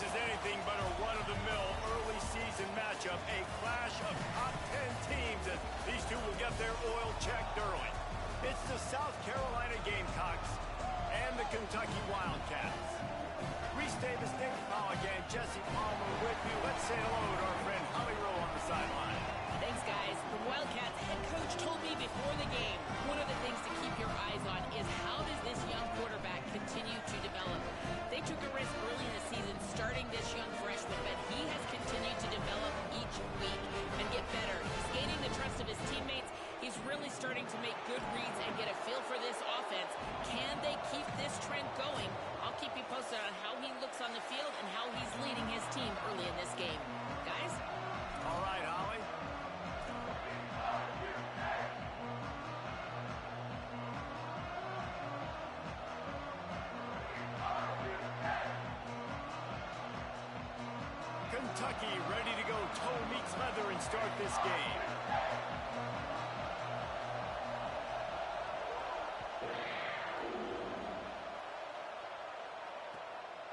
is anything but a run-of-the-mill early season matchup, a clash of top 10 teams as these two will get their oil checked early. It's the South Carolina Gamecocks and the Kentucky Wildcats. Reese Davis, Nick Pollack, and Jesse Palmer with you. Let's say hello to our friend Holly Rowe on the sideline. Thanks, guys. The Wildcats head coach told me before the game, one of the things to keep your eyes on is how does this young quarterback continue to develop. They took a risk early in the season starting this young freshman, but he has continued to develop each week and get better. He's gaining the trust of his teammates. He's really starting to make good reads and get a feel for this offense. Can they keep this trend going? I'll keep you posted on how he looks on the field and how he's leading his team early in this game. Guys? All right, Holly. Kentucky ready to go toe meets leather and start this game.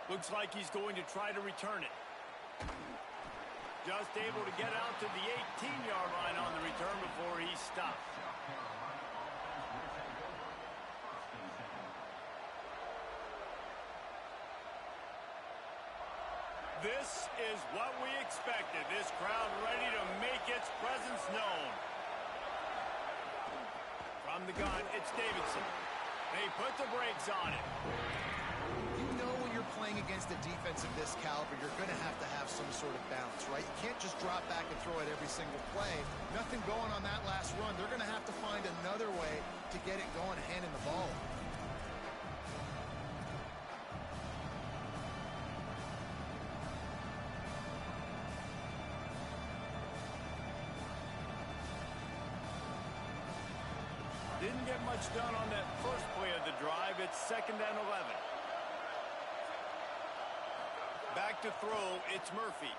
Looks like he's going to try to return it. Just able to get out to the 18-yard line on the return before he stopped. This is what we expected. This crowd ready to make its presence known. From the gun, it's Davidson. They put the brakes on it. You know when you're playing against a defense of this caliber, you're going to have some sort of balance, right? You can't just drop back and throw it every single play. Nothing going on that last run. They're going to have to find another way to get it going, handing the ball. Didn't get much done on that first play of the drive. It's 2nd and 11. Back to throw, it's Murphy.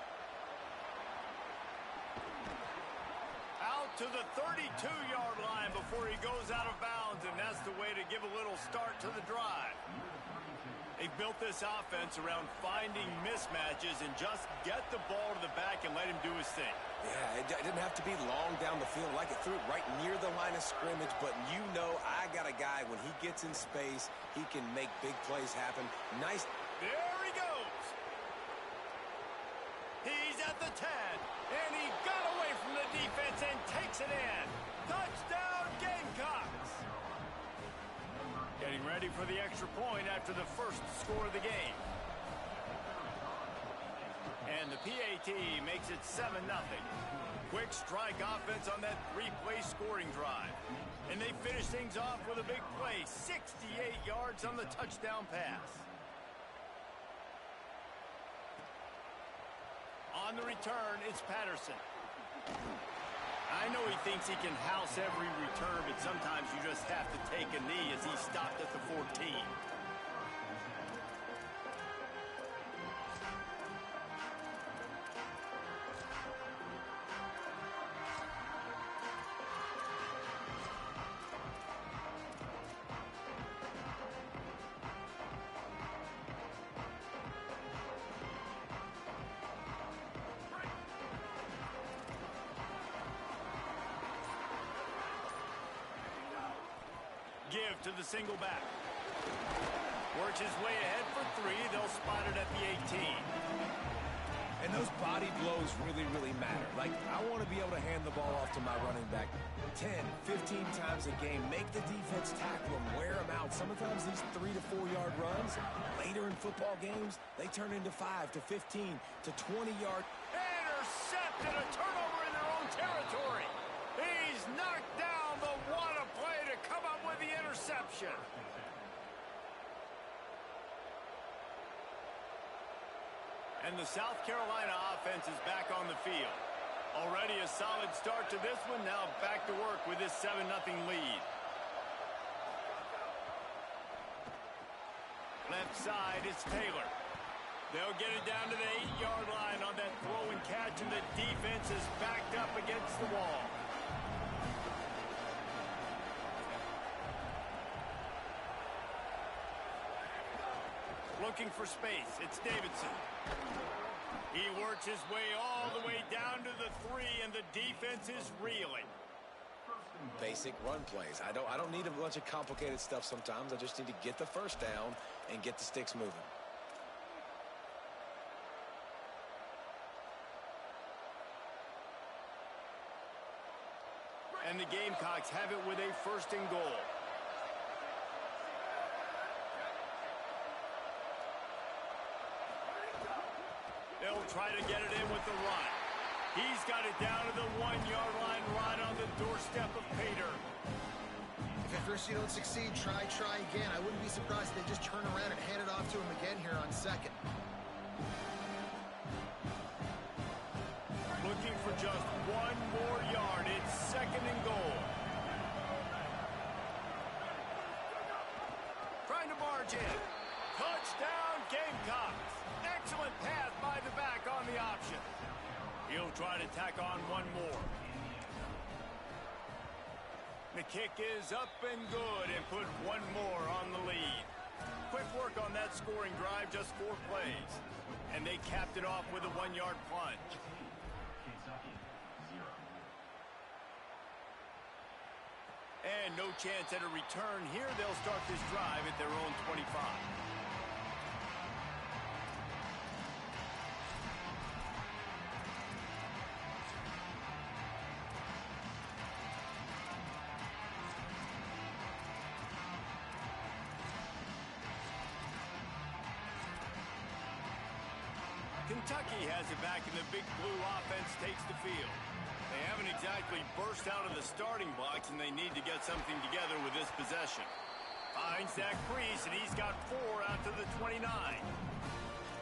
Out to the 32-yard line before he goes out of bounds, and that's the way to give a little start to the drive. They've built this offense around finding mismatches and just get the ball to the back and let him do his thing. Yeah, it didn't have to be long down the field. Like it threw it right near the line of scrimmage, but you know I got a guy, when he gets in space, he can make big plays happen. Nice. There he goes. He's at the 10, and he got away from the defense and takes it in. Touchdown, Gamecocks. Getting ready for the extra point after the first score of the game. And the PAT makes it 7-0. Quick strike offense on that three-play scoring drive. And they finish things off with a big play, 68 yards on the touchdown pass. On the return, it's Patterson. I know he thinks he can house every return, but sometimes you just have to take a knee as he stopped at the 14. Give to the single back. Works his way ahead for 3. They'll spot it at the 18. And those body blows really, really matter. Like, I want to be able to hand the ball off to my running back 10, 15 times a game. Make the defense tackle them, wear them out. Sometimes these 3 to 4 yard runs, later in football games, they turn into 5 to 15 to 20 yard. Intercepted, a turnover in their own territory. He's knocked down the one play to come up with the interception. And the South Carolina offense is back on the field. Already a solid start to this one. Now back to work with this 7-0 lead. Left side, it's Taylor. They'll get it down to the 8-yard line on that throw and catch, and the defense is backed up against the wall. Looking for space. It's Davidson. He works his way all the way down to the 3, and the defense is reeling. Basic run plays. I don't need a bunch of complicated stuff sometimes. I just need to get the first down and get the sticks moving. And the Gamecocks have it with a 1st and goal. They'll try to get it in with the run. He's got it down to the 1-yard line right on the doorstep of Pater. If at first you don't succeed, try again. I wouldn't be surprised if they just turn around and hand it off to him again here on 2nd. Looking for just 1 more yard. It's 2nd and goal. Trying to barge in. Touchdown, Gamecocks. Excellent pass by the back on the option. He'll try to tack on 1 more. The kick is up and good and put 1 more on the lead. Quick work on that scoring drive, just 4 plays. And they capped it off with a 1-yard plunge. And no chance at a return here. They'll start this drive at their own 25. Kentucky has it back, and the Big Blue offense takes the field. They haven't exactly burst out of the starting blocks, and they need to get something together with this possession. Finds that crease, and he's got 4 out to the 29.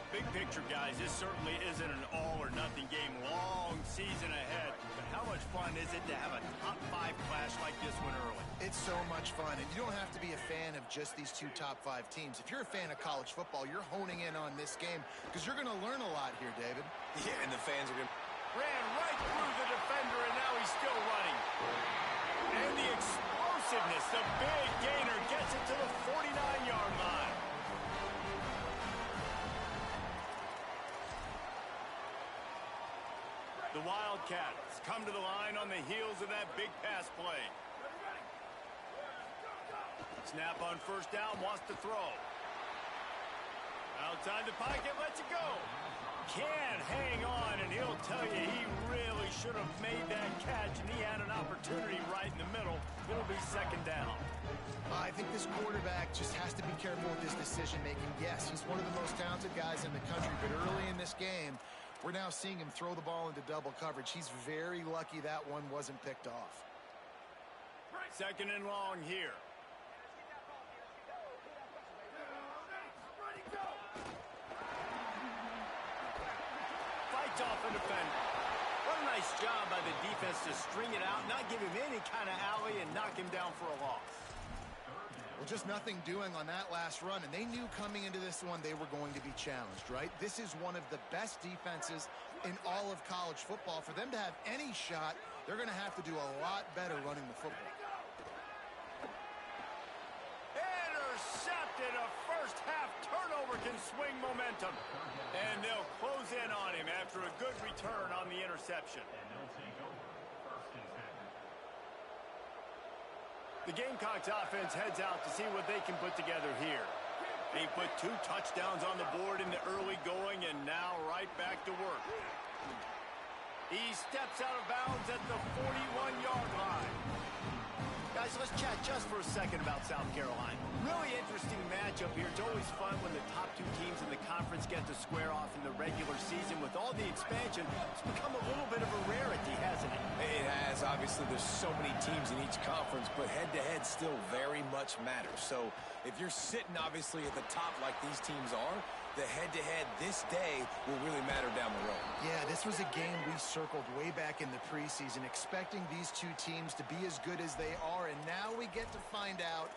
Big picture, guys, this certainly isn't an all-or-nothing game. Long season ahead, but how much fun is it to have a top 5 clash like this one early? It's so much fun, and you don't have to be a fan of just these 2 top 5 teams. If you're a fan of college football, you're honing in on this game because you're going to learn a lot here, David. Yeah, and the fans are going to... Ran right through the defender, and now he's still running. And the explosiveness, the big gainer gets it to the 49-yard line. The Wildcats come to the line on the heels of that big pass play. Snap on 1st down, wants to throw. Outside the pocket, lets it go. Can't hang on, and he'll tell you he really should have made that catch, and he had an opportunity right in the middle. It'll be 2nd down. I think this quarterback just has to be careful with his decision-making. Yes, he's one of the most talented guys in the country, but early in this game, we're now seeing him throw the ball into double coverage. He's very lucky that one wasn't picked off. 2nd and long here. Fights off a defender. What a nice job by the defense to string it out, not give him any kind of alley, and knock him down for a loss. Well, just nothing doing on that last run, and they knew coming into this one they were going to be challenged, right? This is one of the best defenses in all of college football. For them to have any shot, they're going to have to do a lot better running the football. Intercepted. A first-half turnover can swing momentum. And they'll close in on him after a good return on the interception. The Gamecocks offense heads out to see what they can put together here. They put 2 touchdowns on the board in the early going, and now right back to work. He steps out of bounds at the 41-yard line. Guys, let's chat just for a second about South Carolina. Really interesting matchup here. It's always fun when the top 2 teams in the conference get to square off in the regular season. With all the expansion, it's become a little bit of a rarity, hasn't it? It has. Obviously, there's so many teams in each conference, but head-to-head still very much matters. So if you're sitting, obviously, at the top like these teams are, the head-to-head this day will really matter down the road. Yeah, this was a game we circled way back in the preseason, expecting these 2 teams to be as good as they are, and now we get to find out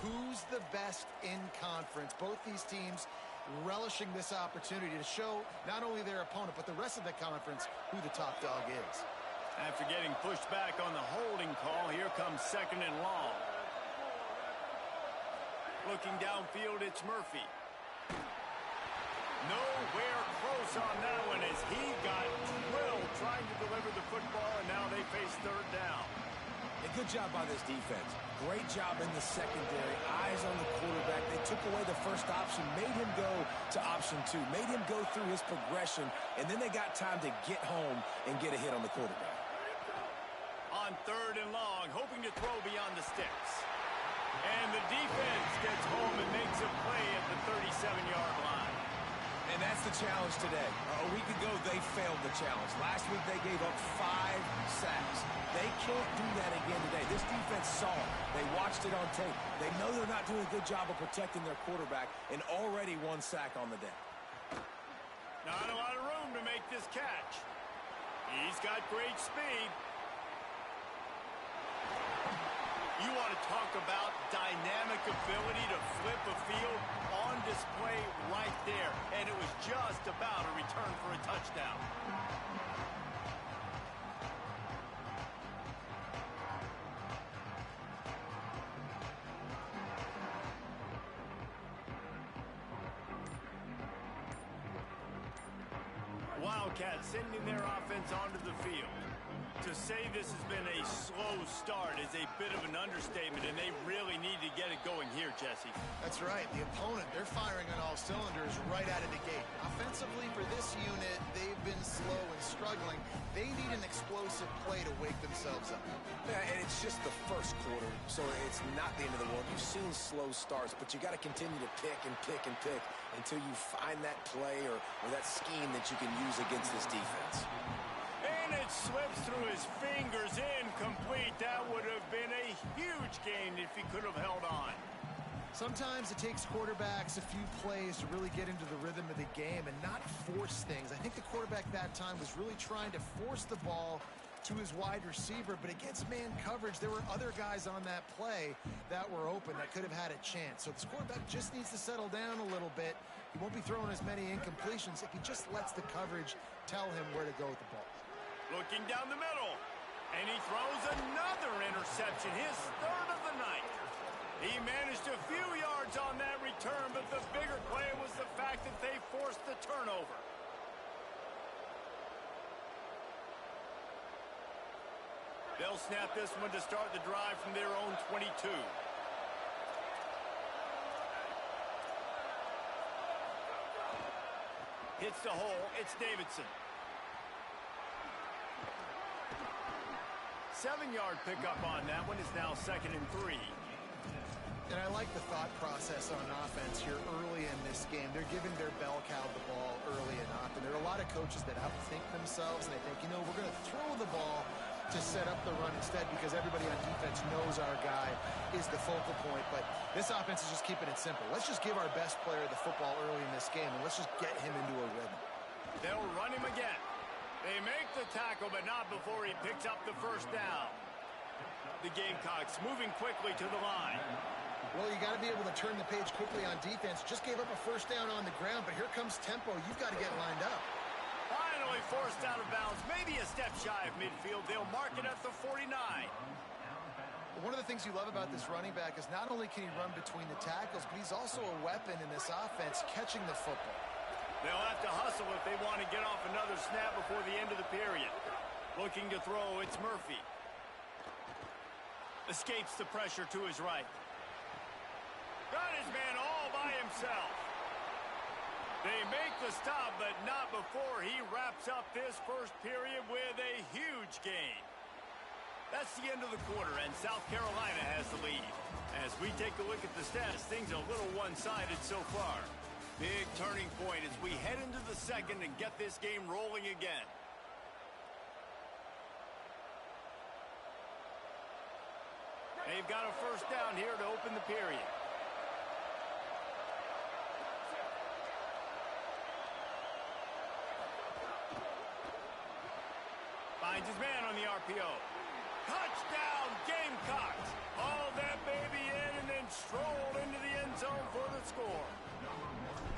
who's the best in conference. Both these teams relishing this opportunity to show not only their opponent, but the rest of the conference who the top dog is. After getting pushed back on the holding call, here comes 2nd and long. Looking downfield, it's Murphy. Nowhere close on that one as he got drilled trying to deliver the football, and now they face third down. A good job by this defense. Great job in the secondary. Eyes on the quarterback. They took away the first option, made him go to option 2, made him go through his progression, and then they got time to get home and get a hit on the quarterback. On third and long, hoping to throw beyond the sticks. And the defense gets home and makes a play at the 37-yard line. And that's the challenge today. A week ago, they failed the challenge. Last week, they gave up 5 sacks. They can't do that again today. This defense saw it. They watched it on tape. They know they're not doing a good job of protecting their quarterback, and already 1 sack on the day. Not a lot of room to make this catch. He's got great speed. You want to talk about dynamic ability to flip a field on display right there. And it was just about a return for a touchdown. Wildcats sending their offense onto the field. To say this has been a slow start is a bit of an understatement, and they really need to get it going here, Jesse. That's right. The opponent, they're firing on all cylinders right out of the gate. Offensively, for this unit, they've been slow and struggling. They need an explosive play to wake themselves up. Yeah, and it's just the first quarter, so it's not the end of the world. You've seen slow starts, but you got to continue to pick and pick and pick until you find that play or that scheme that you can use against this defense. And it slips through his fingers, incomplete. That would have been a huge gain if he could have held on. Sometimes it takes quarterbacks a few plays to really get into the rhythm of the game and not force things. I think the quarterback that time was really trying to force the ball to his wide receiver, but against man coverage, there were other guys on that play that were open that could have had a chance. So this quarterback just needs to settle down a little bit. He won't be throwing as many incompletions if he just lets the coverage tell him where to go with the ball. Looking down the middle, and he throws another interception, his third of the night. He managed a few yards on that return, but the bigger play was the fact that they forced the turnover. They'll snap this one to start the drive from their own 22. Hits the hole, it's Davidson. 7-yard pickup on that one is now 2nd and 3. And I like the thought process on offense here early in this game. They're giving their bell cow the ball early and often. There are a lot of coaches that outthink themselves, and they think, you know, we're going to throw the ball to set up the run instead because everybody on defense knows our guy is the focal point. But this offense is just keeping it simple. Let's just give our best player the football early in this game, and let's just get him into a rhythm. They'll run him again. They make the tackle, but not before he picks up the first down. The Gamecocks moving quickly to the line. Well, you got to be able to turn the page quickly on defense. Just gave up a first down on the ground, but here comes tempo. You've got to get lined up. Finally forced out of bounds, maybe a step shy of midfield. They'll mark it at the 49. One of the things you love about this running back is not only can he run between the tackles, but he's also a weapon in this offense catching the football. They'll have to hustle if they want to get off another snap before the end of the period. Looking to throw, it's Murphy. Escapes the pressure to his right. Got his man all by himself. They make the stop, but not before he wraps up this first period with a huge gain. That's the end of the quarter, and South Carolina has the lead. As we take a look at the stats, things are a little one-sided so far. Big turning point as we head into the second and get this game rolling again. They've got a first down here to open the period. Finds his man on the RPO. Touchdown, Gamecocks! Hauled that baby in and then strolled into the end zone for the score.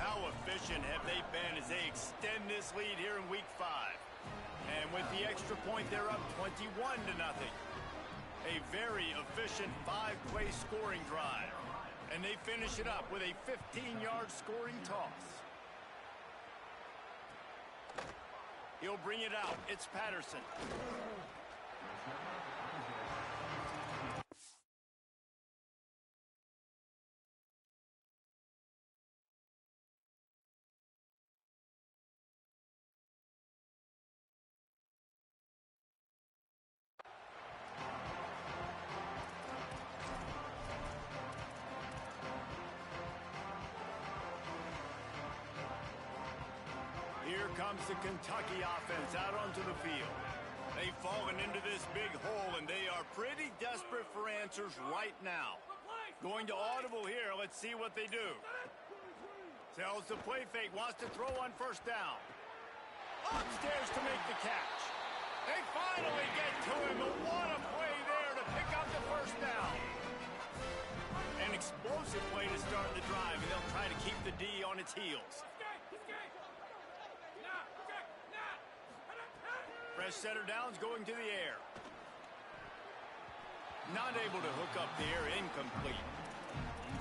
How efficient have they been as they extend this lead here in Week 5? And with the extra point, they're up 21-0. A very efficient 5-play scoring drive. And they finish it up with a 15-yard scoring toss. He'll bring it out. It's Patterson. Here comes the Kentucky offense out onto the field. They've fallen into this big hole, and they are pretty desperate for answers right now. Going to audible here. Let's see what they do. Tells the play fake. Wants to throw on first down. Upstairs to make the catch. They finally get to him. But what a play there to pick up the first down. An explosive play to start the drive, and they'll try to keep the D on its heels. Fresh center downs going to the air. Not able to hook up there. Incomplete.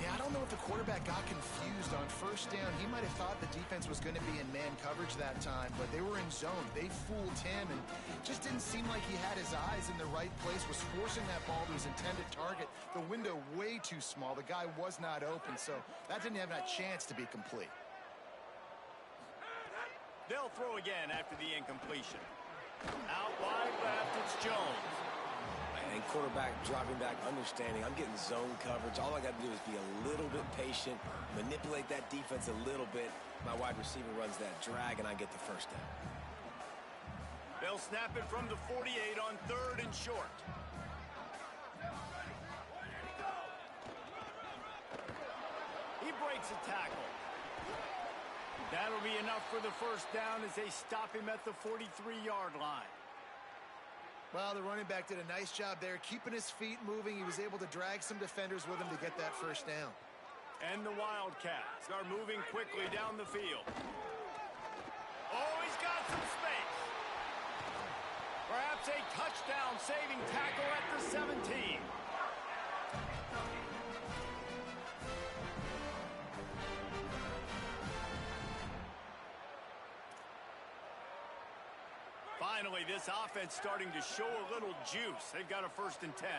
Yeah, I don't know if the quarterback got confused on first down. He might have thought the defense was going to be in man coverage that time, but they were in zone. They fooled him, and just didn't seem like he had his eyes in the right place, was forcing that ball to his intended target. The window way too small. The guy was not open, so that didn't have a chance to be complete. They'll throw again after the incompletion. Out wide left, it's Jones. And quarterback dropping back, understanding I'm getting zone coverage. All I got to do is be a little bit patient, manipulate that defense a little bit. My wide receiver runs that drag, and I get the first down. They'll snap it from the 48 on 3rd and short. He breaks a tackle. That'll be enough for the first down as they stop him at the 43-yard line. Well, the running back did a nice job there, keeping his feet moving. He was able to drag some defenders with him to get that first down. And the Wildcats are moving quickly down the field. Oh, he's got some space. Perhaps a touchdown-saving tackle at the 17. Finally, this offense starting to show a little juice. They've got a 1st and 10.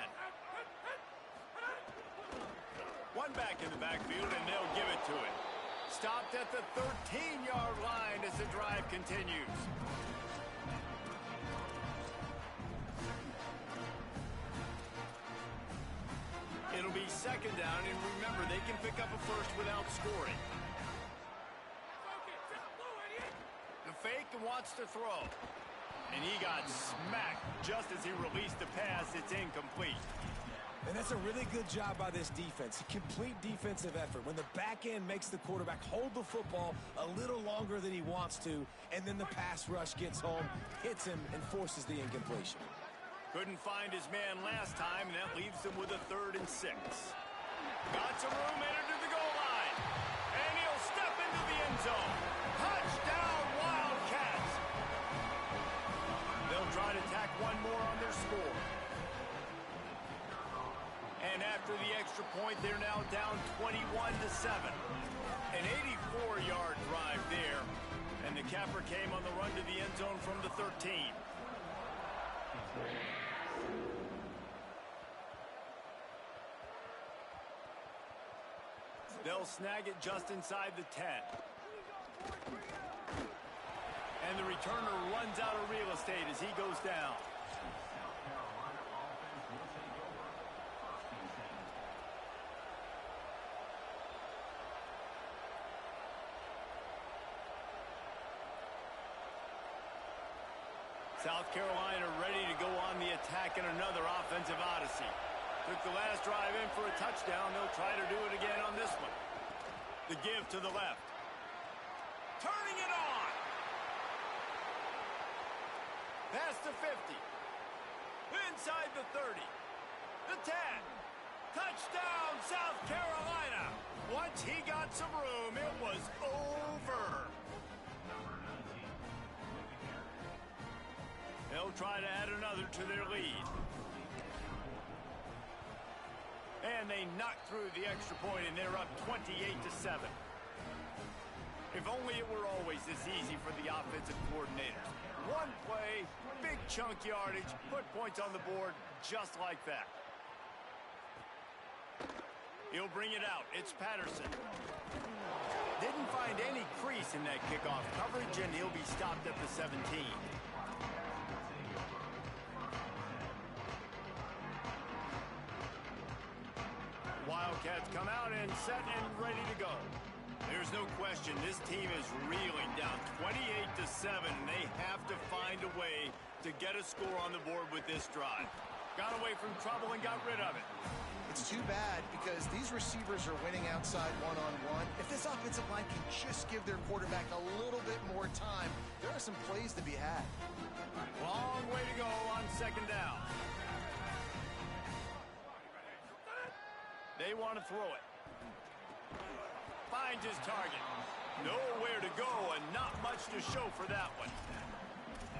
One back in the backfield, and they'll give it to him. Stopped at the 13-yard line as the drive continues. It'll be 2nd down, and remember, they can pick up a first without scoring. The fake and wants to throw. And he got smacked just as he released the pass. It's incomplete. And that's a really good job by this defense. A complete defensive effort. When the back end makes the quarterback hold the football a little longer than he wants to, and then the pass rush gets home, hits him, and forces the incompletion. Couldn't find his man last time, and that leaves him with a 3rd and 6. Got some room, entered to the goal line. And he'll step into the end zone. Touchdown, Wildcats! They'll try to tack one more on their score. And after the extra point, they're now down 21-7. An 84-yard drive there. And the capper came on the run to the end zone from the 13. They'll snag it just inside the 10. And the returner runs out of real estate as he goes down. South Carolina ready to go on the attack in another offensive odyssey. Took the last drive in for a touchdown. They'll try to do it again on this one. The give to the left. Turning it on. Past the 50. Inside the 30. The 10. Touchdown, South Carolina. Once he got some room, it was over. They'll try to add another to their lead. And they knock through the extra point, and they're up 28-7. If only it were always this easy for the offensive coordinator. One play, big chunk yardage, put points on the board just like that. He'll bring it out. It's Patterson. Didn't find any crease in that kickoff coverage, and he'll be stopped at the 17. Wildcats come out and set and ready to go. There's no question this team is reeling down 28-7, and they have to find a way to get a score on the board with this drive. Got away from trouble and got rid of it. It's too bad because these receivers are winning outside one-on-one. If this offensive line can just give their quarterback a little bit more time, there are some plays to be had. Long way to go on second down. They want to throw it. Finds his target. Nowhere to go and not much to show for that one.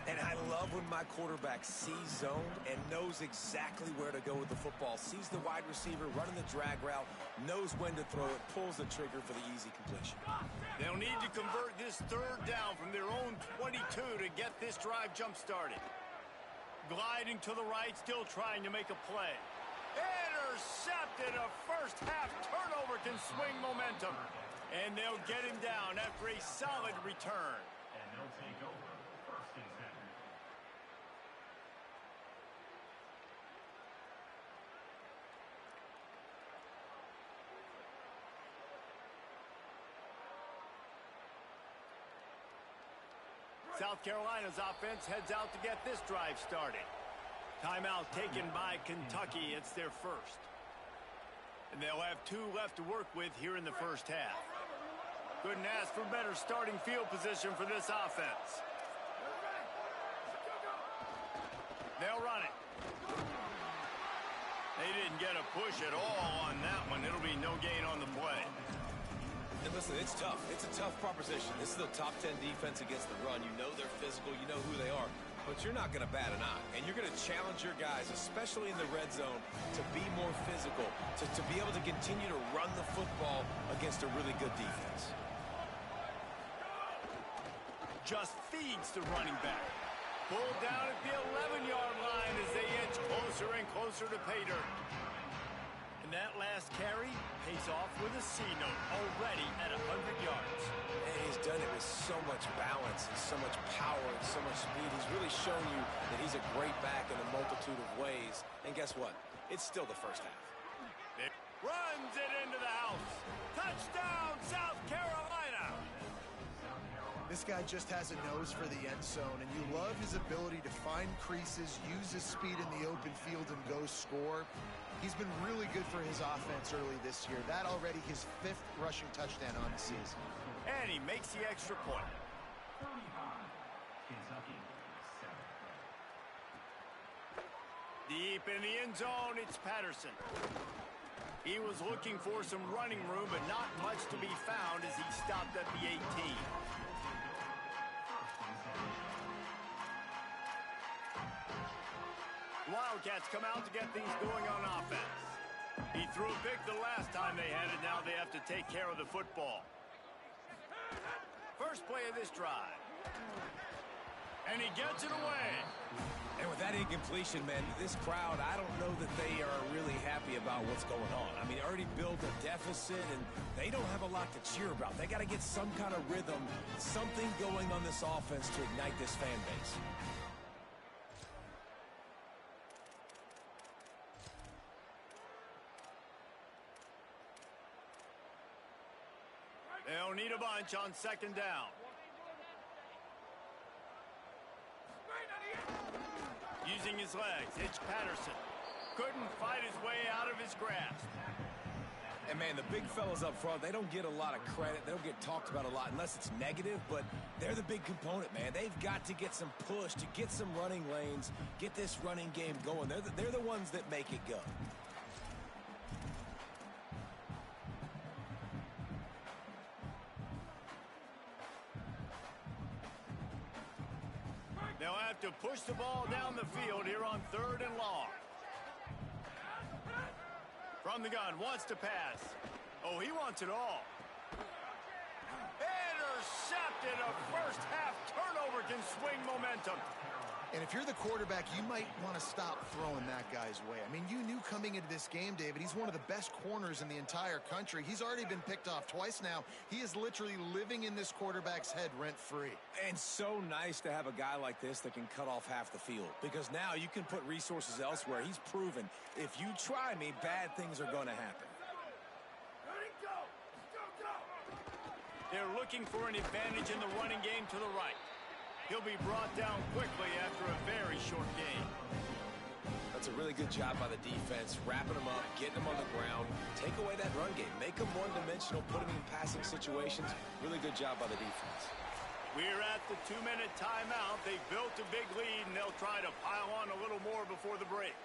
And I love when my quarterback sees zoned and knows exactly where to go with the football. Sees the wide receiver running the drag route, knows when to throw it, pulls the trigger for the easy completion. They'll need to convert this third down from their own 22 to get this drive jump-started. Gliding to the right, still trying to make a play. Intercepted. A first-half turnover can swing momentum. And they'll get him down after a solid return. And they'll take over first and 10. South Carolina's offense heads out to get this drive started. Timeout taken by Kentucky. It's their first. And they'll have 2 left to work with here in the first half. Couldn't ask for better starting field position for this offense. They'll run it. They didn't get a push at all on that one. It'll be no gain on the play. And listen, it's tough. It's a tough proposition. This is the top 10 defense against the run. You know they're physical. You know who they are. But you're not going to bat an eye. And you're going to challenge your guys, especially in the red zone, to be more physical, to be able to continue to run the football against a really good defense. Just feeds the running back. Pulled down at the 11-yard line as they inch closer and closer to pay dirt. And that last carry pays off with a C note already at 100 yards. And he's done it with so much balance and so much power and so much speed. He's really shown you that he's a great back in a multitude of ways. And guess what? It's still the first half. It runs it into the house. Touchdown, South Carolina! This guy just has a nose for the end zone, and you love his ability to find creases, use his speed in the open field, and go score. He's been really good for his offense early this year. That already his 5th rushing touchdown on the season. And he makes the extra point. 35, Kentucky, 7. Deep in the end zone, it's Patterson. He was looking for some running room, but not much to be found as he stopped at the 18. Wildcats come out to get things going on offense. He threw a pick the last time they had it. Now they have to take care of the football. First play of this drive. And he gets it away. And with that incompletion, man, this crowd, I don't know that they are really happy about what's going on. I mean, they already built a deficit, and they don't have a lot to cheer about. They got to get some kind of rhythm, something going on this offense to ignite this fan base. They'll need a bunch on second down. Using his legs, it's Patterson. Couldn't fight his way out of his grasp. And, man, the big fellas up front, they don't get a lot of credit. They don't get talked about a lot unless it's negative, but they're the big component, man. They've got to get some push, to get some running lanes, get this running game going. They're the ones that make it go. They'll have to push the ball down the field here on 3rd and long. From the gun, wants to pass. Oh, he wants it all. intercepted. A first-half turnover can swing momentum. And if you're the quarterback, you might want to stop throwing that guy's way. I mean, you knew coming into this game, David, he's one of the best corners in the entire country. He's already been picked off twice now. He is literally living in this quarterback's head rent-free. And so nice to have a guy like this that can cut off half the field, because now you can put resources elsewhere. He's proven if you try me, bad things are going to happen. They're looking for an advantage in the running game to the right. He'll be brought down quickly after a very short game. That's a really good job by the defense, wrapping him up, getting him on the ground. Take away that run game. Make him one-dimensional, put him in passing situations. Really good job by the defense. We're at the 2-minute timeout. They've built a big lead, and they'll try to pile on a little more before the break.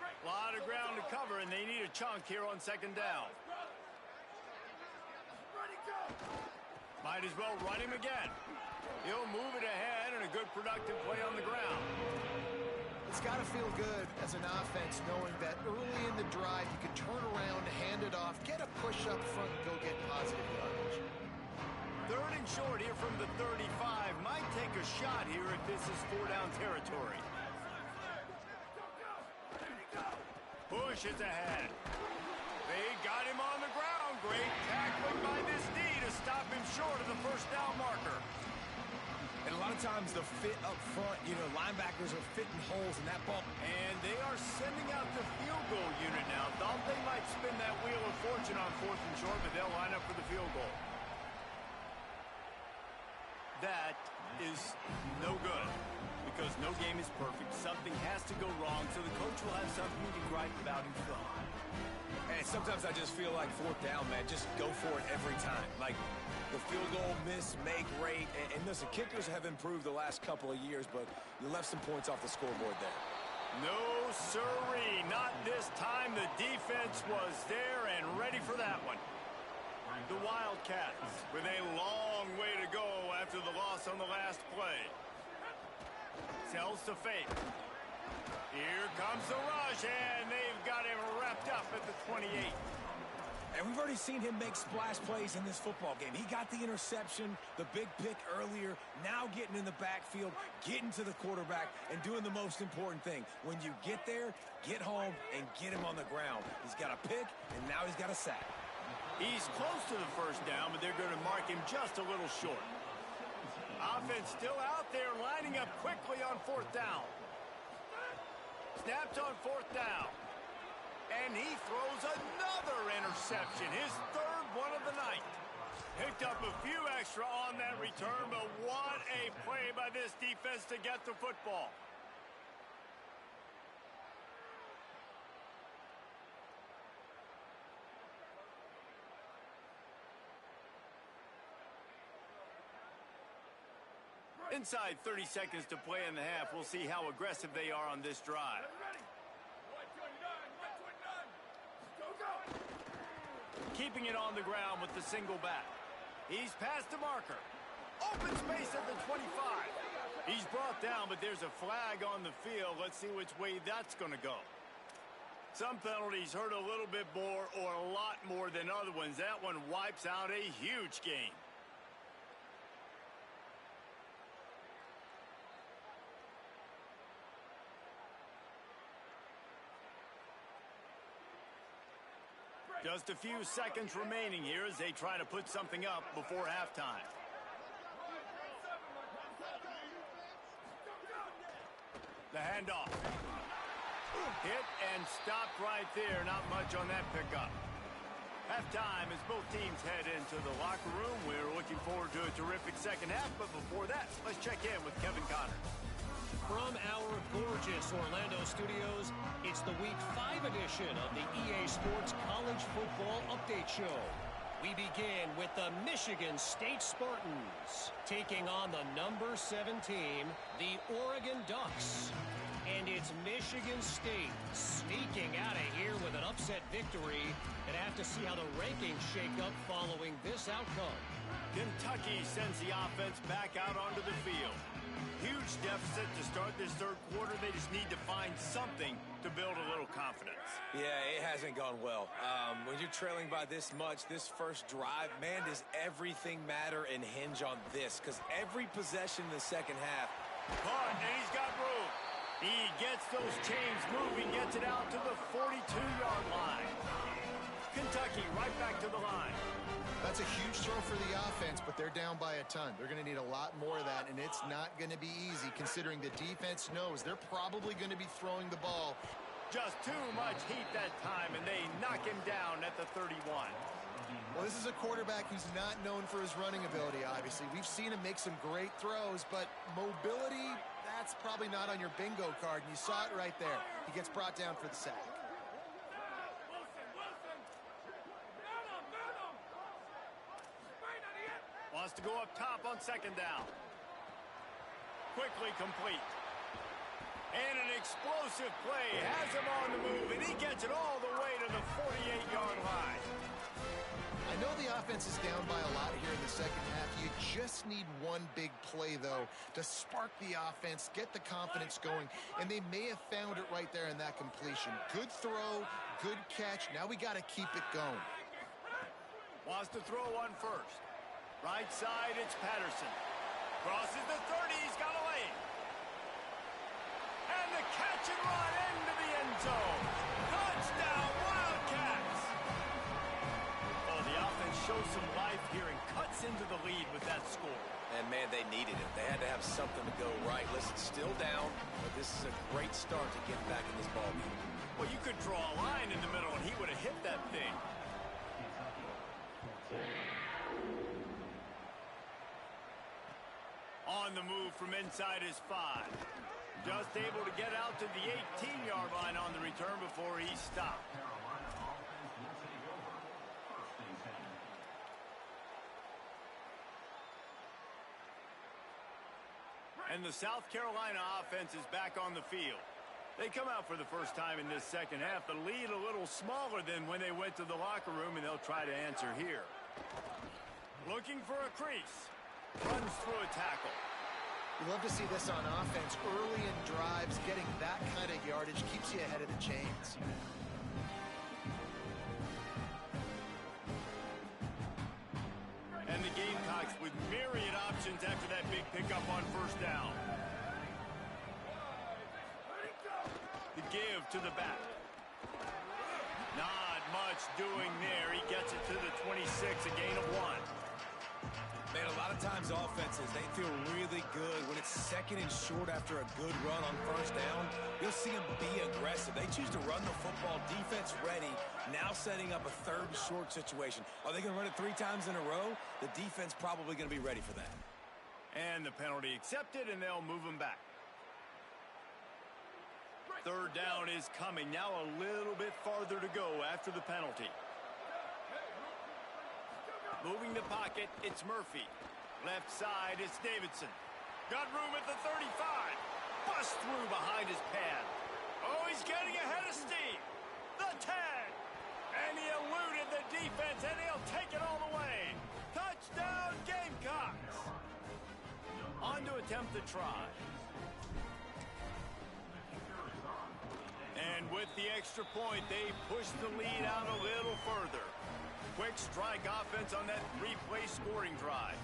A lot of ground to cover, and they need a chunk here on second down. Might as well run him again. He'll move it ahead, and a good productive play on the ground. It's got to feel good as an offense knowing that early in the drive you can turn around, hand it off, get a push up front, and go get positive yardage. 3rd and short here from the 35. Might take a shot here if this is 4-down territory. Push is ahead. They got him on the ground. Great tackling by this D to stop him short of the 1st down marker. And a lot of times the fit up front, linebackers are fitting holes in that ball. And they are sending out the field goal unit now. Thought they might spin that wheel of fortune on 4th and short, but they'll line up for the field goal. That is no good, because no game is perfect. Something has to go wrong, so the coach will have something to gripe about in front. And sometimes I just feel like 4th down, man, just go for it every time. Like the field goal miss, make rate. And listen, kickers have improved the last couple of years, but you left some points off the scoreboard there. No, sirree, not this time. The defense was there and ready for that one. The Wildcats with a long way to go after the loss on the last play. Sells to fake. Here comes the rush, and they've got him wrapped up at the 28. And we've already seen him make splash plays in this football game. He got the interception, the big pick earlier, now getting in the backfield, getting to the quarterback, and doing the most important thing. When you get there, get home, and get him on the ground. He's got a pick, and now he's got a sack. He's close to the 1st down, but they're going to mark him just a little short. Offense still out there, lining up quickly on 4th down. Snapped on 4th down. And he throws another interception, his 3rd one of the night. Picked up a few extra on that return, but what a play by this defense to get the football. Inside 30 seconds to play in the half. We'll see how aggressive they are on this drive. Keeping it on the ground with the single back. He's past the marker. Open space at the 25. He's brought down, but there's a flag on the field. Let's see which way that's going to go. Some penalties hurt a little bit more or a lot more than other ones. That one wipes out a huge game. Just a few seconds remaining here as they try to put something up before halftime. The handoff. Hit and stopped right there. Not much on that pickup. Halftime as both teams head into the locker room. We're looking forward to a terrific second half, but before that, let's check in with Kevin Connors. From our gorgeous Orlando studios, it's the Week 5 edition of the EA Sports College Football Update Show. We begin with the Michigan State Spartans taking on the number 7 team, the Oregon Ducks. And it's Michigan State sneaking out of here with an upset victory, and have to see how the rankings shake up following this outcome. Kentucky sends the offense back out onto the field. Huge deficit to start this third quarter. They just need to find something to build a little confidence. Yeah, it hasn't gone well. When you're trailing by this much, this first drive, man, does everything matter and hinge on this? Because every possession in the second half. Punt, and he's got room. He gets those chains moving, gets it out to the 42-yard line. Kentucky right back to the line. That's a huge throw for the offense, but they're down by a ton. They're going to need a lot more of that, and it's not going to be easy considering the defense knows they're probably going to be throwing the ball. Just too much heat that time, and they knock him down at the 31. Well, this is a quarterback who's not known for his running ability, obviously. We've seen him make some great throws, but mobility, that's probably not on your bingo card, and you saw it right there. He gets brought down for the sack. Wants to go up top on second down. Quickly complete. And an explosive play. Has him on the move, and he gets it all the way to the 48-yard line. I know the offense is down by a lot here in the second half. You just need one big play, though, to spark the offense, get the confidence going, and they may have found it right there in that completion. Good throw, good catch. Now we got to keep it going. Wants to throw one first. Right side, it's Patterson. Crosses the 30, he's got a lane. And the catch and run into the end zone. Touchdown, Wildcats! Oh, the offense shows some life here and cuts into the lead with that score. And, man, they needed it. They had to have something to go right. Listen, still down, but this is a great start to get back in this ballgame. Well, you could draw a line in the middle, and he would have hit that thing. On the move from inside his 5. Just able to get out to the 18-yard line on the return before he stopped. And the South Carolina offense is back on the field. They come out for the first time in this second half. The lead a little smaller than when they went to the locker room, and they'll try to answer here. Looking for a crease. Runs through a tackle. You love to see this on offense. Early in drives, getting that kind of yardage keeps you ahead of the chains. And the Gamecocks with myriad options after that big pickup on first down. The give to the back. Not much doing there. He gets it to the 26, a gain of 1. Man, a lot of times offenses, they feel really good when it's second and short after a good run on first down. You'll see them be aggressive. They choose to run the football, defense ready, now setting up a third and short situation. Are they going to run it 3 times in a row? The defense probably going to be ready for that. And the penalty accepted, and they'll move him back. Third down is coming. Now a little bit farther to go after the penalty. Moving the pocket, it's Murphy. Left side, it's Davidson. Got room at the 35. Bust through behind his pad. Oh, he's getting ahead of steam. The 10. And he eluded the defense, and he'll take it all the way. Touchdown, Gamecocks. On to attempt the try. And with the extra point, they push the lead out a little further. Quick strike offense on that 3-play scoring drive.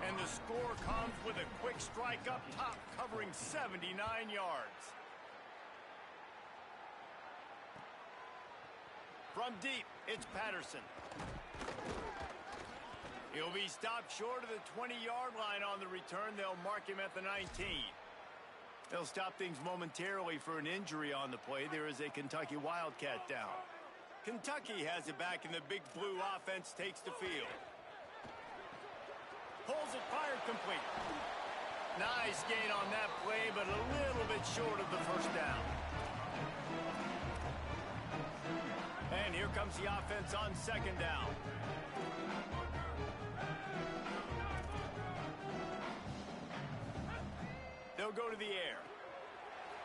And the score comes with a quick strike up top covering 79 yards. From deep, it's Patterson. He'll be stopped short of the 20-yard line on the return. They'll mark him at the 19. They'll stop things momentarily for an injury on the play. There is a Kentucky Wildcat down. Kentucky has it back, and the big blue offense takes the field. Pulls it, fired complete. Nice gain on that play, but a little bit short of the first down. And here comes the offense on second down. They'll go to the air.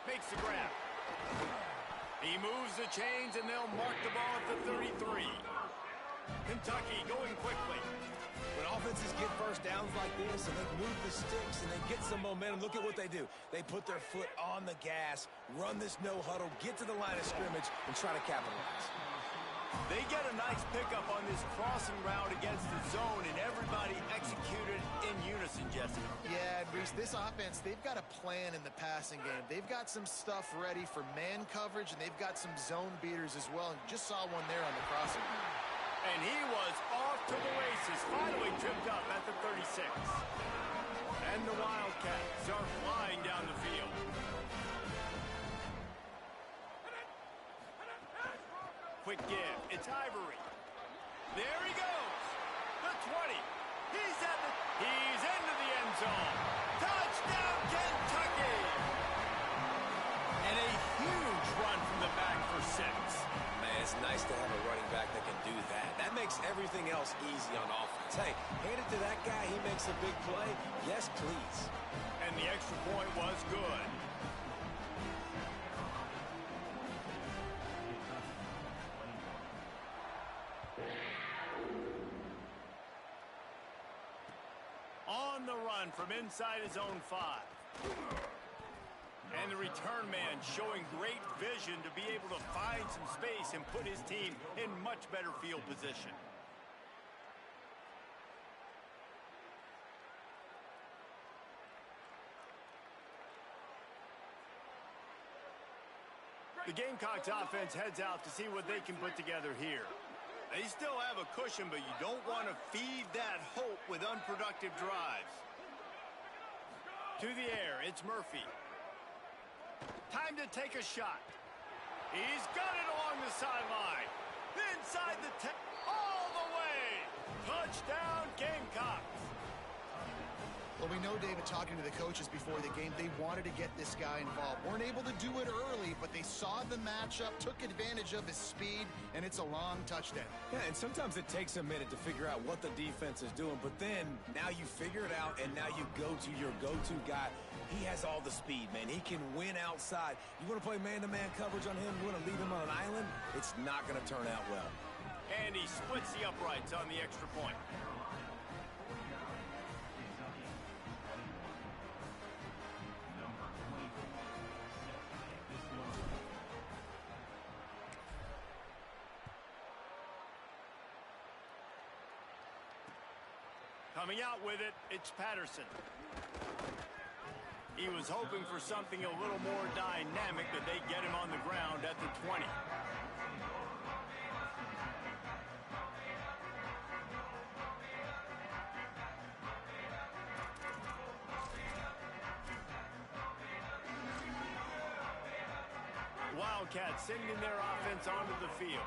Makes the grab. He moves the chains, and they'll mark the ball at the 33. Kentucky going quickly. But offenses get first downs like this and they move the sticks and they get some momentum, look at what they do. They put their foot on the gas, run this no huddle, get to the line of scrimmage, and try to capitalize. They get a nice pickup on this crossing route against the zone, and everybody executed in unison, Jesse. Yeah, and Reese, this offense, they've got a plan in the passing game. They've got some stuff ready for man coverage, and they've got some zone beaters as well. And you just saw one there on the crossing. And he was off to the races, finally tripped up at the 36. And the Wildcats are flying down the field. Quick give. It's Ivory. There he goes. The 20. He's into the end zone. Touchdown, Kentucky. And a huge run from the back for 6. Man, it's nice to have a running back that can do that. That makes everything else easy on offense. Hey, hand it to that guy. He makes a big play. Yes, please. And the extra point was good. On the run from inside his own 5. And the return man showing great vision to be able to find some space and put his team in much better field position. The Gamecocks offense heads out to see what they can put together here. They still have a cushion, but you don't want to feed that hope with unproductive drives. To the air, it's Murphy. Time to take a shot. He's got it along the sideline. Inside the 10, all the way. Touchdown, Gamecocks. Well, we know, David, talking to the coaches before the game, they wanted to get this guy involved. Weren't able to do it early, but they saw the matchup, took advantage of his speed, and it's a long touchdown. Yeah, and sometimes it takes a minute to figure out what the defense is doing, but then now you figure it out, and now you go to your go-to guy. He has all the speed, man. He can win outside. You want to play man-to-man coverage on him? You want to leave him on an island? It's not going to turn out well. And he splits the uprights on the extra point. Coming out with it, it's Patterson. He was hoping for something a little more dynamic, but they get him on the ground at the 20. Wildcats sending their offense onto the field.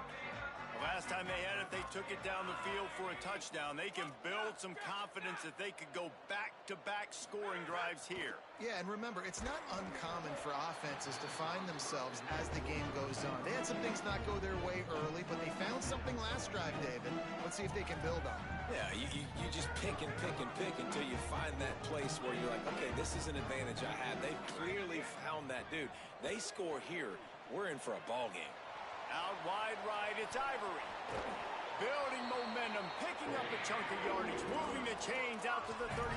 Last time they had it, they took it down the field for a touchdown. They can build some confidence that they could go back-to-back scoring drives here. Yeah, and remember, it's not uncommon for offenses to find themselves as the game goes on. They had some things not go their way early, but they found something last drive, David. Let's see if they can build on it. Yeah, you just pick and pick and pick until you find that place where you're like, okay, this is an advantage I have. They've clearly found that, dude. They score here, we're in for a ball game. Out wide right, it's Ivory. Building momentum, picking up a chunk of yardage, moving the chains out to the 34.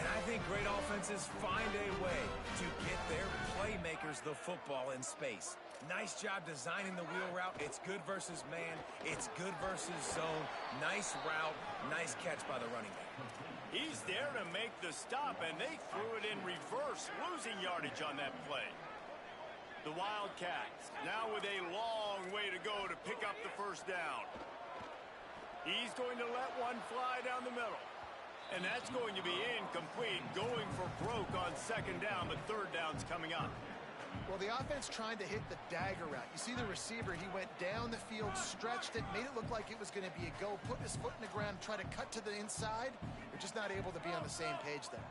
And I think great offenses find a way to get their playmakers the football in space. Nice job designing the wheel route. It's good versus man. It's good versus zone. Nice route. Nice catch by the running back. He's there to make the stop, and they threw it in reverse, losing yardage on that play. The Wildcats now with a long way to go to pick up the first down. He's going to let one fly down the middle. And that's going to be incomplete, going for broke on second down, but third down's coming up. Well, the offense trying to hit the dagger route. You see the receiver, he went down the field, stretched it, made it look like it was going to be a go, put his foot in the ground, try to cut to the inside. They're just not able to be on the same page there.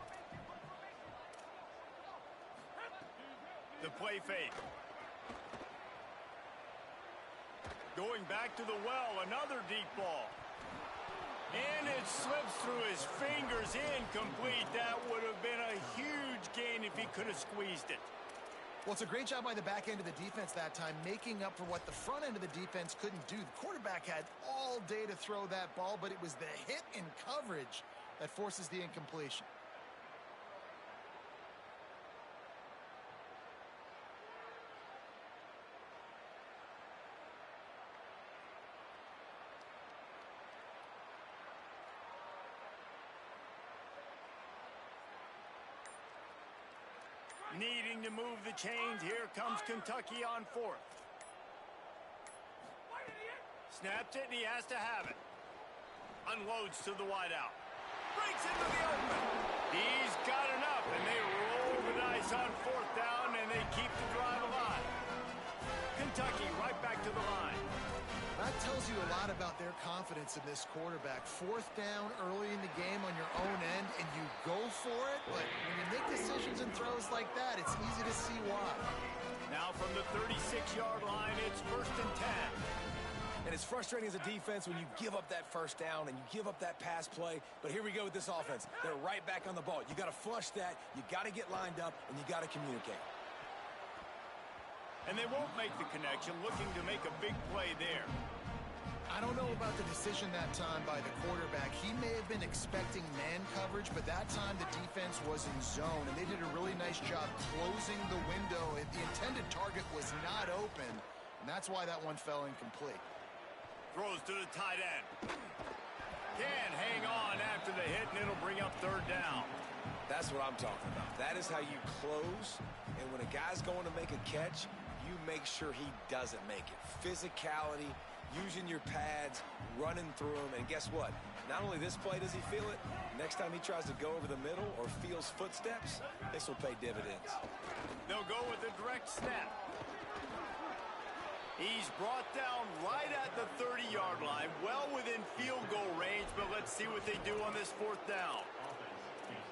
The play fake. Going back to the well, another deep ball. And it slips through his fingers, incomplete. That would have been a huge gain if he could have squeezed it. Well, it's a great job by the back end of the defense that time, making up for what the front end of the defense couldn't do. The quarterback had all day to throw that ball, but it was the hit in coverage that forces the incompletion. Needing to move the chains, here comes Kentucky on fourth. Snaps it, and he has to have it. Unloads to the wideout. Breaks into the open. He's got enough, and they roll the dice on fourth down, and they keep the drive alive. Kentucky right back to the line. That tells you a lot about their confidence in this quarterback. Fourth down early in the game on your own end, and you go for it, but when you make decisions and throws like that, it's easy to see why. Now from the 36-yard line, it's 1st and 10. And it's frustrating as a defense when you give up that first down and you give up that pass play. But here we go with this offense. They're right back on the ball. You got to flush that. You got to get lined up, and you got to communicate. And they won't make the connection, looking to make a big play there. I don't know about the decision that time by the quarterback. He may have been expecting man coverage, but that time the defense was in zone, and they did a really nice job closing the window. The intended target was not open, and that's why that one fell incomplete. Throws to the tight end. Can't hang on after the hit, and it'll bring up 3rd down. That's what I'm talking about. That is how you close, and when a guy's going to make a catch, you make sure he doesn't make it. Physicality, using your pads, running through them, and guess what? Not only this play does he feel it, next time he tries to go over the middle or feels footsteps, this will pay dividends. They'll go with a direct snap. He's brought down right at the 30-yard line, well within field goal range, but let's see what they do on this 4th down.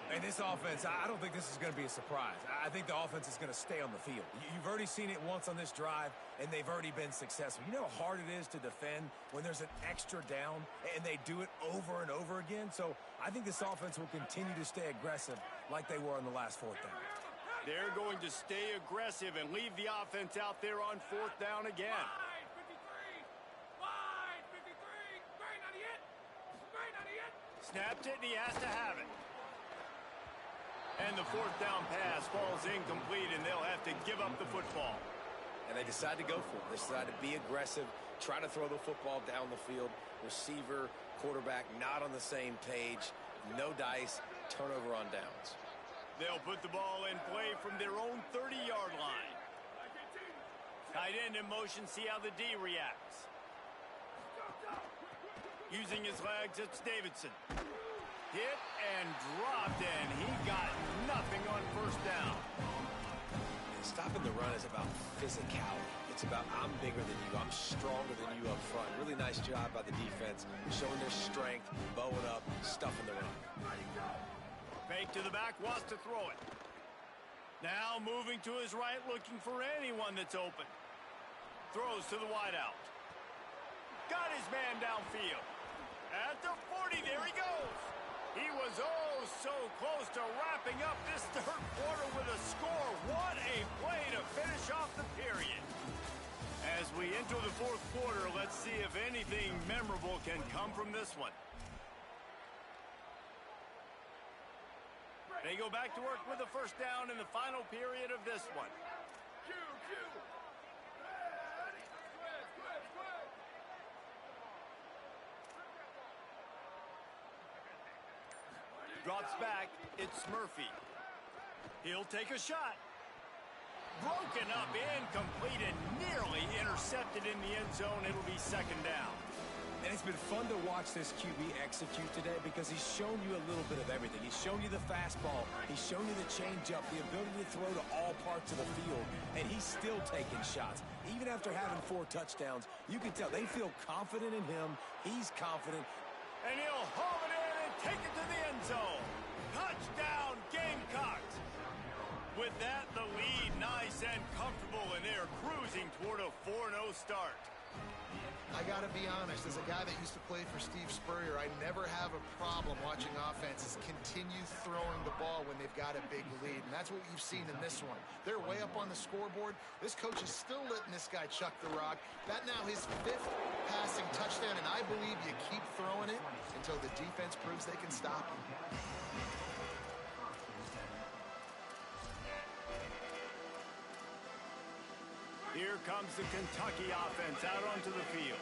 And this offense, I don't think this is going to be a surprise. I think the offense is going to stay on the field. You've already seen it once on this drive, and they've already been successful. You know how hard it is to defend when there's an extra down, and they do it over and over again? So I think this offense will continue to stay aggressive like they were on the last 4th down. They're going to stay aggressive and leave the offense out there on 4th down again. Wide 53. Great on the hit. Great on the hit. Snapped it, and he has to have it. And the 4th down pass falls incomplete, and they'll have to give up the football. And they decide to go for it. They decide to be aggressive, try to throw the football down the field. Receiver, quarterback, not on the same page. No dice, turnover on downs. They'll put the ball in play from their own 30-yard line. Tight end in motion, see how the D reacts. Using his legs, it's Davidson. Hit and dropped, and he got nothing on 1st down. Stopping the run is about physicality. It's about I'm bigger than you, I'm stronger than you up front. Really nice job by the defense, showing their strength, bowing up, stuffing the run. Fake to the back, wants to throw it. Now moving to his right, looking for anyone that's open. Throws to the wideout. Got his man downfield. At the 40, there he goes. He was oh so close to wrapping up this 3rd quarter with a score. What a play to finish off the period. As we enter the 4th quarter, let's see if anything memorable can come from this one. They go back to work with a 1st down in the final period of this one. Drops back, it's Murphy. He'll take a shot. Broken up, incomplete, and nearly intercepted in the end zone. It'll be 2nd down. And it's been fun to watch this QB execute today because he's shown you a little bit of everything. He's shown you the fastball. He's shown you the changeup, the ability to throw to all parts of the field, and he's still taking shots. Even after having 4 touchdowns, you can tell they feel confident in him. He's confident. And he'll haul it in and take it to the end zone. Touchdown, Gamecocks. With that, the lead nice and comfortable, and they're cruising toward a 4-0 start. I got to be honest, as a guy that used to play for Steve Spurrier, I never have a problem watching offenses continue throwing the ball when they've got a big lead, and that's what you've seen in this one. They're way up on the scoreboard. This coach is still letting this guy chuck the rock. That now his 5th passing touchdown, and I believe you keep throwing it until the defense proves they can stop him. Here comes the Kentucky offense out onto the field.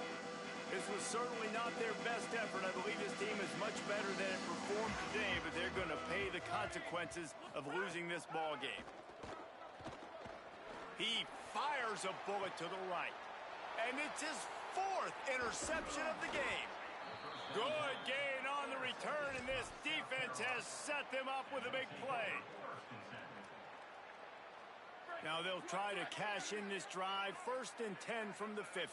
This was certainly not their best effort. I believe this team is much better than it performed today, but they're going to pay the consequences of losing this ball game. He fires a bullet to the right, and it's his 4th interception of the game. Good gain on the return, and this defense has set them up with a big play. Now they'll try to cash in this drive. 1st and 10 from the 50.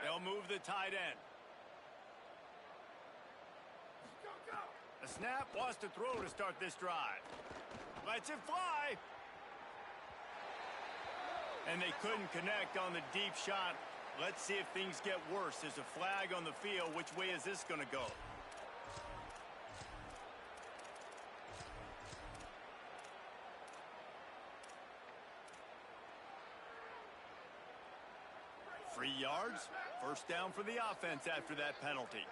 They'll move the tight end. The snap wants to throw to start this drive. Lets it fly. And they couldn't connect on the deep shot. Let's see if things get worse. There's a flag on the field. Which way is this going to go? Free yards. 1st down for the offense after that penalty.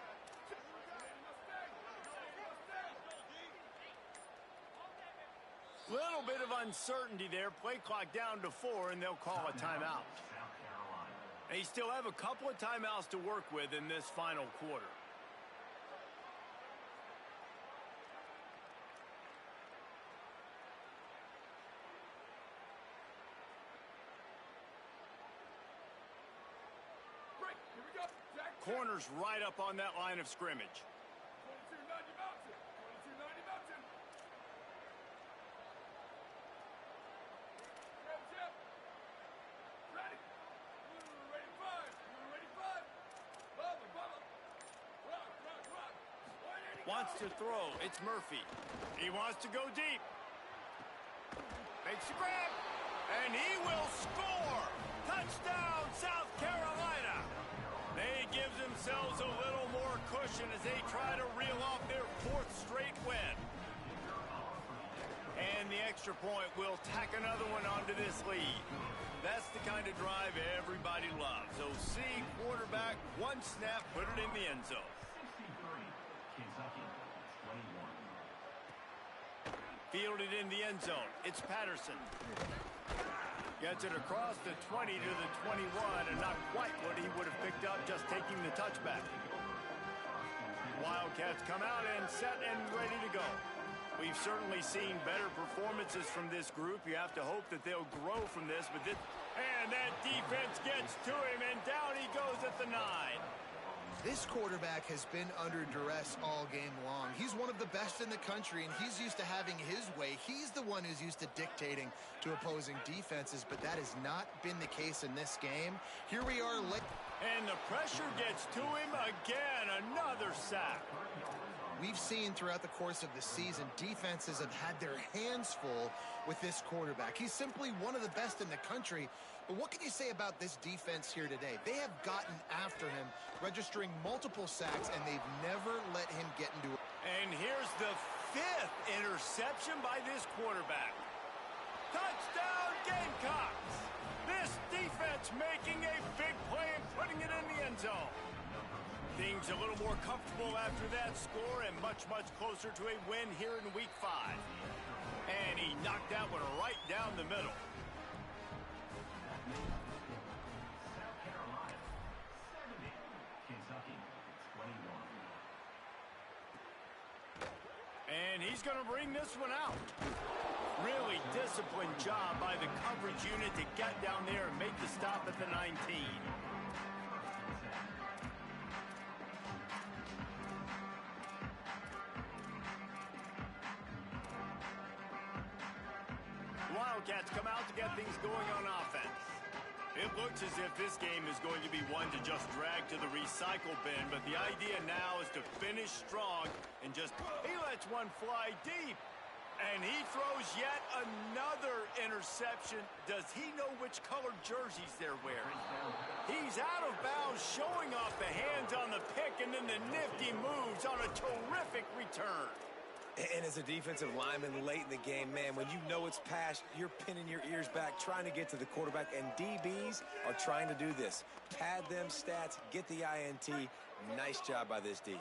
Little bit of uncertainty there. Play clock down to 4, and they'll call a timeout. They still have a couple of timeouts to work with in this final quarter. Corners right up on that line of scrimmage. 2290 Mountain. 2290 Mountain. Jeb. Ready. Ready 5. Ready 5. Bubba. Rock. Wants to throw. It's Murphy. He wants to go deep. Makes a grab. And he will score. Touchdown, South Carolina. They give themselves a little more cushion as they try to reel off their 4th straight win. And the extra point will tack another one onto this lead. That's the kind of drive everybody loves. So see, quarterback, 1 snap, put it in the end zone. Fielded in the end zone. It's Patterson. Gets it across the 20 to the 21, and not quite what he would have picked up just taking the touchback. Wildcats come out and set and ready to go. We've certainly seen better performances from this group. You have to hope that they'll grow from this, but and that defense gets to him, and down he goes at the 9. This quarterback has been under duress all game long. He's one of the best in the country, and he's used to having his way. He's the one who's used to dictating to opposing defenses, but that has not been the case in this game. Here we are late. And the pressure gets to him again. Another sack. We've seen throughout the course of the season, defenses have had their hands full with this quarterback. He's simply one of the best in the country. But what can you say about this defense here today? They have gotten after him, registering multiple sacks, and they've never let him get into it. And here's the 5th interception by this quarterback. Touchdown, Gamecocks! This defense making a big play and putting it in the end zone. Things a little more comfortable after that score and much, much closer to a win here in Week 5. And he knocked that one right down the middle. And he's going to bring this one out. Really disciplined job by the coverage unit to get down there and make the stop at the 19. Wildcats come out to get things going on offense. It looks as if this game is going to be one to just drag to the recycle bin, but the idea now is to finish strong and just, he lets one fly deep. And he throws yet another interception. Does he know which colored jerseys they're wearing? He's out of bounds, showing off the hands on the pick, and then the nifty moves on a terrific return. And as a defensive lineman late in the game, man, when you know it's past, you're pinning your ears back, trying to get to the quarterback, and DBs are trying to do this. Pad them stats, get the INT. Nice job by this D.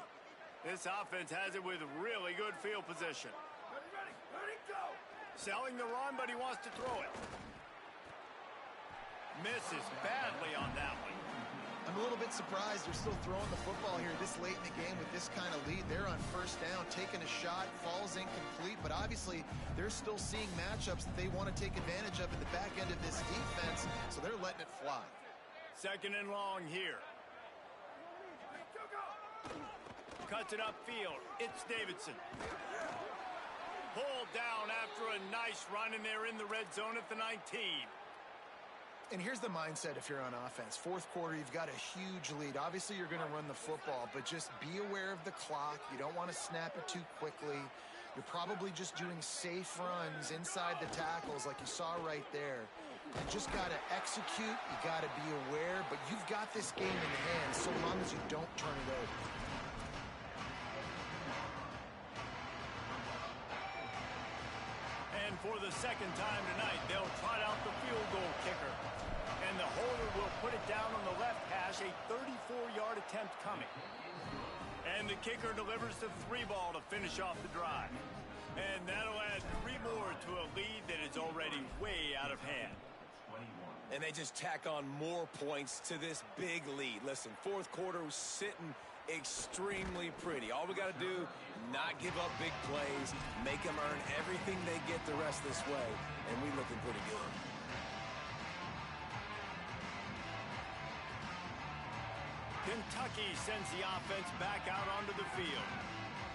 This offense has it with really good field position. Ready, go! Selling the run, but he wants to throw it. Misses badly on that one. I'm a little bit surprised they're still throwing the football here this late in the game with this kind of lead. They're on first down, taking a shot, falls incomplete, but obviously they're still seeing matchups that they want to take advantage of in the back end of this defense, so they're letting it fly. Second and long here. Cuts it upfield. It's Davidson. Pulled down after a nice run, and they're in the red zone at the 19. And here's the mindset if you're on offense. Fourth quarter, you've got a huge lead. Obviously, you're going to run the football, but just be aware of the clock. You don't want to snap it too quickly. You're probably just doing safe runs inside the tackles like you saw right there. You just got to execute. You got to be aware, but you've got this game in the hands so long as you don't turn it over. And for the second time tonight, they'll trot out the field goal kicker. And the holder will put it down on the left hash, a 34-yard attempt coming. And the kicker delivers the 3-ball to finish off the drive. And that'll add 3 more to a lead that is already way out of hand. And they just tack on more points to this big lead. Listen, fourth quarter was sitting extremely pretty. All we got to do, not give up big plays, make them earn everything they get the rest this way, and we looking pretty good. Kentucky sends the offense back out onto the field.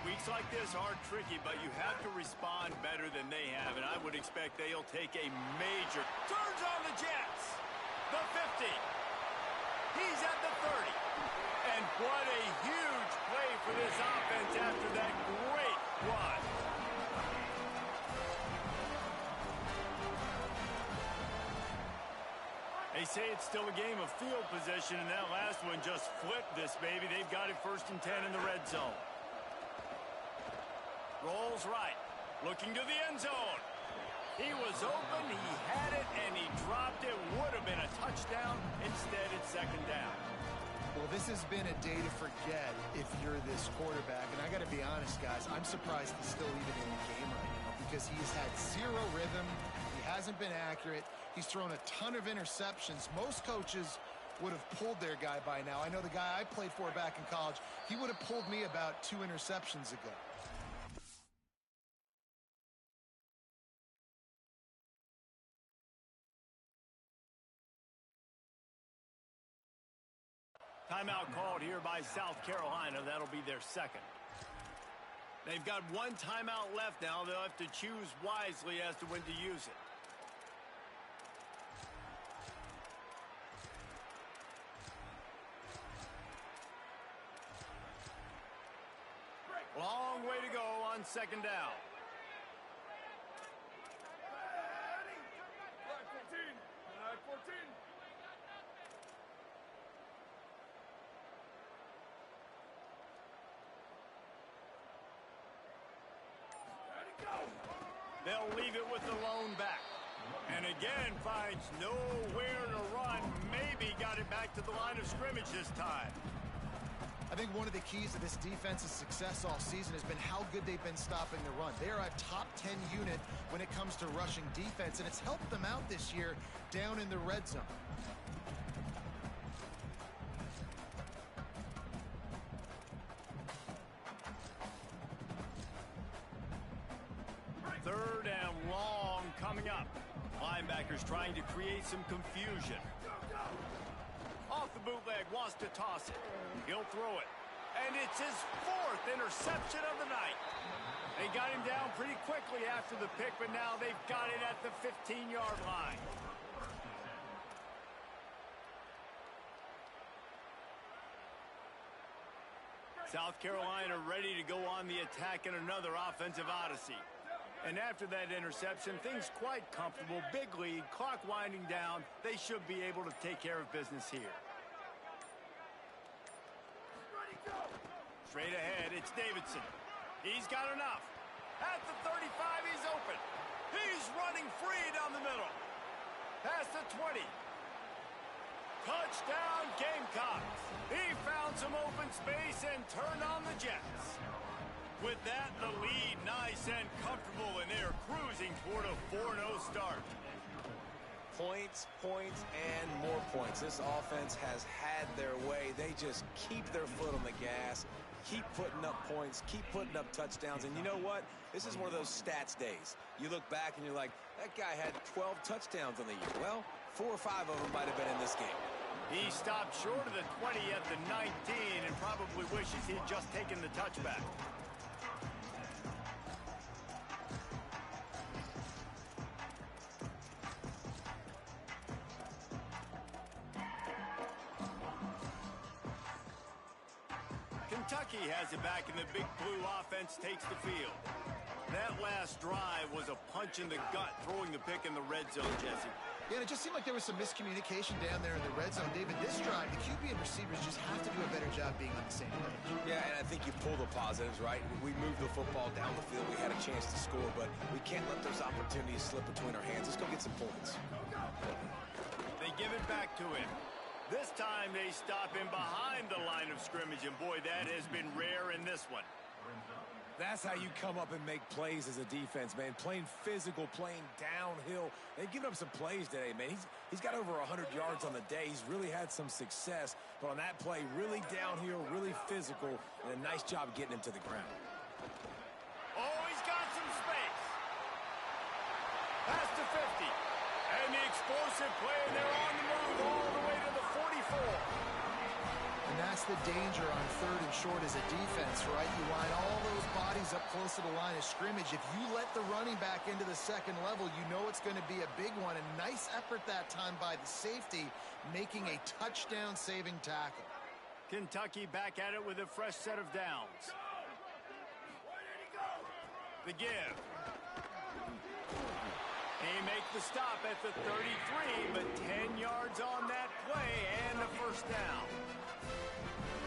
Weeks like this are tricky, but you have to respond better than they have, and I would expect they'll take a major... Turns on the Jets! The 50. He's at the 30. And what a huge play for this offense after that great run. They say it's still a game of field position, and that last one just flipped this baby. They've got it 1st and 10 in the red zone. Rolls right, looking to the end zone. He was open, he had it, and he dropped it. Would have been a touchdown. Instead, it's second down. Well, this has been a day to forget if you're this quarterback. And I got to be honest, guys, I'm surprised he's still even in the game right now because he's had zero rhythm. He hasn't been accurate. He's thrown a ton of interceptions. Most coaches would have pulled their guy by now. I know the guy I played for back in college, he would have pulled me about 2 interceptions ago. Timeout called here by South Carolina. That'll be their second. They've got 1 timeout left now. They'll have to choose wisely as to when to use it. Long way to go on second down. Flag 14. Flag 14. They'll leave it with the lone back. And again, finds nowhere to run. Maybe got it back to the line of scrimmage this time. I think one of the keys to this defense's success all season has been how good they've been stopping the run. They are a top 10 unit when it comes to rushing defense, and it's helped them out this year down in the red zone. Third and long coming up. Linebackers trying to create some confusion. Off the bootleg, wants to toss it. He'll throw it. And it's his 4th interception of the night. They got him down pretty quickly after the pick, but now they've got it at the 15-yard line. South Carolina ready to go on the attack in another offensive odyssey. And after that interception, things quite comfortable. Big lead, clock winding down. They should be able to take care of business here. Straight ahead, it's Davidson. He's got enough. At the 35, he's open. He's running free down the middle. Past the 20. Touchdown, Gamecocks. He found some open space and turned on the Jets. With that, the lead nice and comfortable, and they're cruising toward a 4-0 start. Points, points, and more points. This offense has had their way. They just keep their foot on the gas, keep putting up points, keep putting up touchdowns. And you know what? This is one of those stats days. You look back and you're like, that guy had 12 touchdowns on the year. Well, 4 or 5 of them might have been in this game. He stopped short of the 20 at the 19 and probably wishes he'd just taken the touchback. Kentucky has it back, and the Big Blue offense takes the field. That last drive was a punch in the gut, throwing the pick in the red zone, Jesse. Yeah, and it just seemed like there was some miscommunication down there in the red zone. David, this drive, the QB and receivers just have to do a better job being on the same page. Yeah, and I think you pull the positives, right? We moved the football down the field. We had a chance to score, but we can't let those opportunities slip between our hands. Let's go get some points. They give it back to him. This time they stop him behind the line of scrimmage, and boy, that has been rare in this one. That's how you come up and make plays as a defense, man. Playing physical, playing downhill. They've given up some plays today, man. He's got over 100 yards on the day. He's really had some success. But on that play, really downhill, really physical, and a nice job getting him to the ground. Oh, he's got some space. Pass to 50. And the explosive play, and they're on the move all the way to the 44. And that's the danger on 3rd and short as a defense, right? You line all those bodies up close to the line of scrimmage. If you let the running back into the second level, you know it's going to be a big one. A nice effort that time by the safety, making a touchdown-saving tackle. Kentucky back at it with a fresh set of downs. The give. He makes the stop at the 33, but 10 yards on that play and a first down.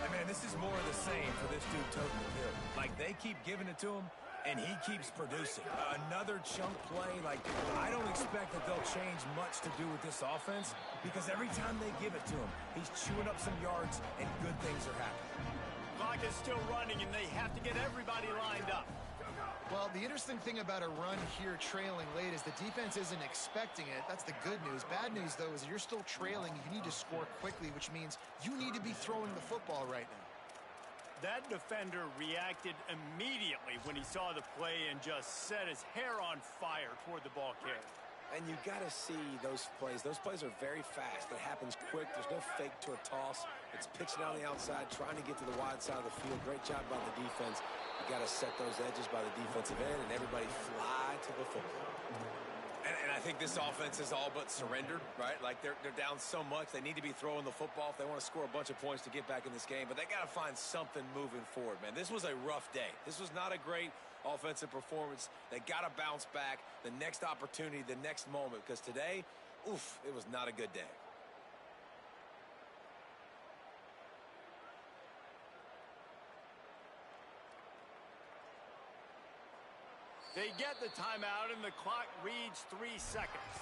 Hey, man, this is more of the same for this dude toting the bill. Like, they keep giving it to him, and he keeps producing. Another chunk play. Like, I don't expect that they'll change much to do with this offense because every time they give it to him, he's chewing up some yards, and good things are happening. Clock is still running, and they have to get everybody lined up. Well, the interesting thing about a run here trailing late is the defense isn't expecting it. That's the good news. Bad news, though, is you're still trailing. You need to score quickly, which means you need to be throwing the football right now. That defender reacted immediately when he saw the play and just set his hair on fire toward the ball carrier. And you got to see those plays. Those plays are very fast. It happens quick. There's no fake to a toss. It's pitching on the outside, trying to get to the wide side of the field. Great job by the defense. You got to set those edges by the defensive end, and everybody fly to the football. And I think this offense is all but surrendered, right? Like, they're down so much. They need to be throwing the football if they want to score a bunch of points to get back in this game. But they got to find something moving forward, man. This was a rough day. This was not a great offensive performance. They got to bounce back the next opportunity, the next moment, because today, oof, it was not a good day. They get the timeout, and the clock reads 3 seconds.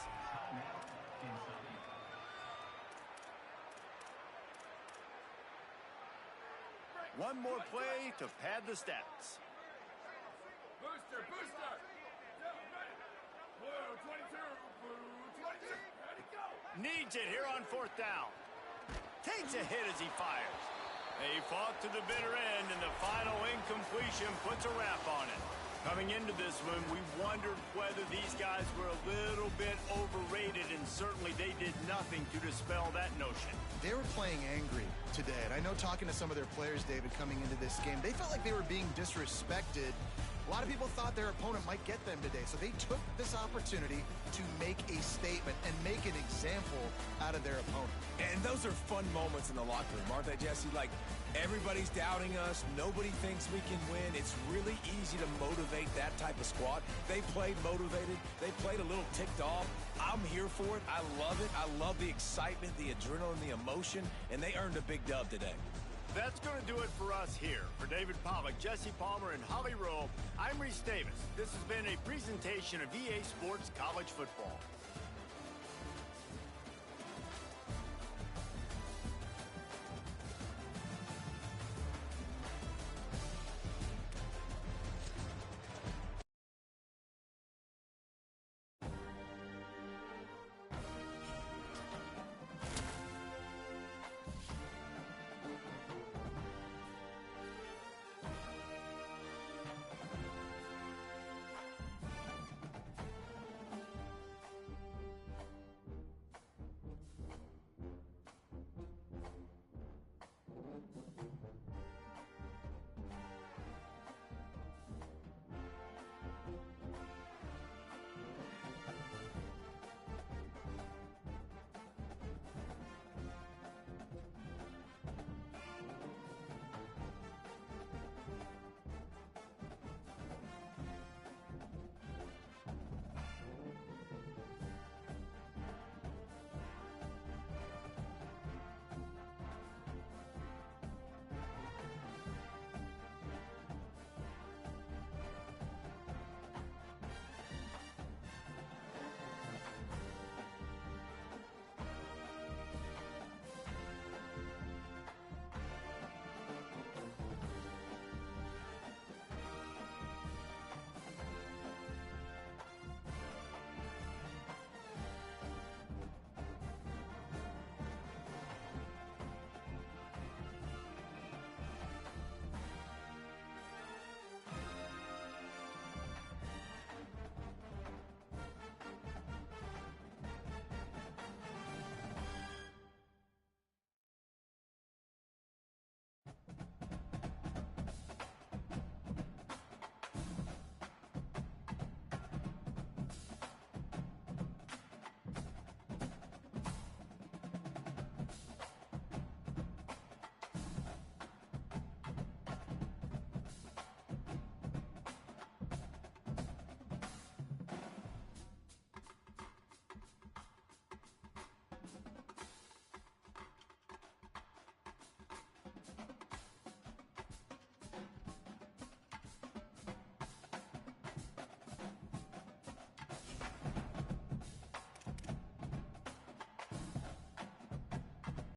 One more play to pad the stats. Booster, booster! Blue 22, blue 22, ready, go! Needs it here on 4th down. Takes a hit as he fires. They fought to the bitter end, and the final incompletion puts a wrap on it. Coming into this one, we wondered whether these guys were a little bit overrated, and certainly they did nothing to dispel that notion. They were playing angry today, and I know talking to some of their players, David, coming into this game, they felt like they were being disrespected A lot of people thought their opponent might get them today, so they took this opportunity to make a statement and make an example out of their opponent. And those are fun moments in the locker room, aren't they, Jesse? Like, everybody's doubting us. Nobody thinks we can win. It's really easy to motivate that type of squad. They played motivated. They played a little ticked off. I'm here for it. I love it. I love the excitement, the adrenaline, the emotion, and they earned a big dub today. That's going to do it for us here. For David Pollack, Jesse Palmer, and Holly Rowe, I'm Reese Davis. This has been a presentation of EA Sports College Football.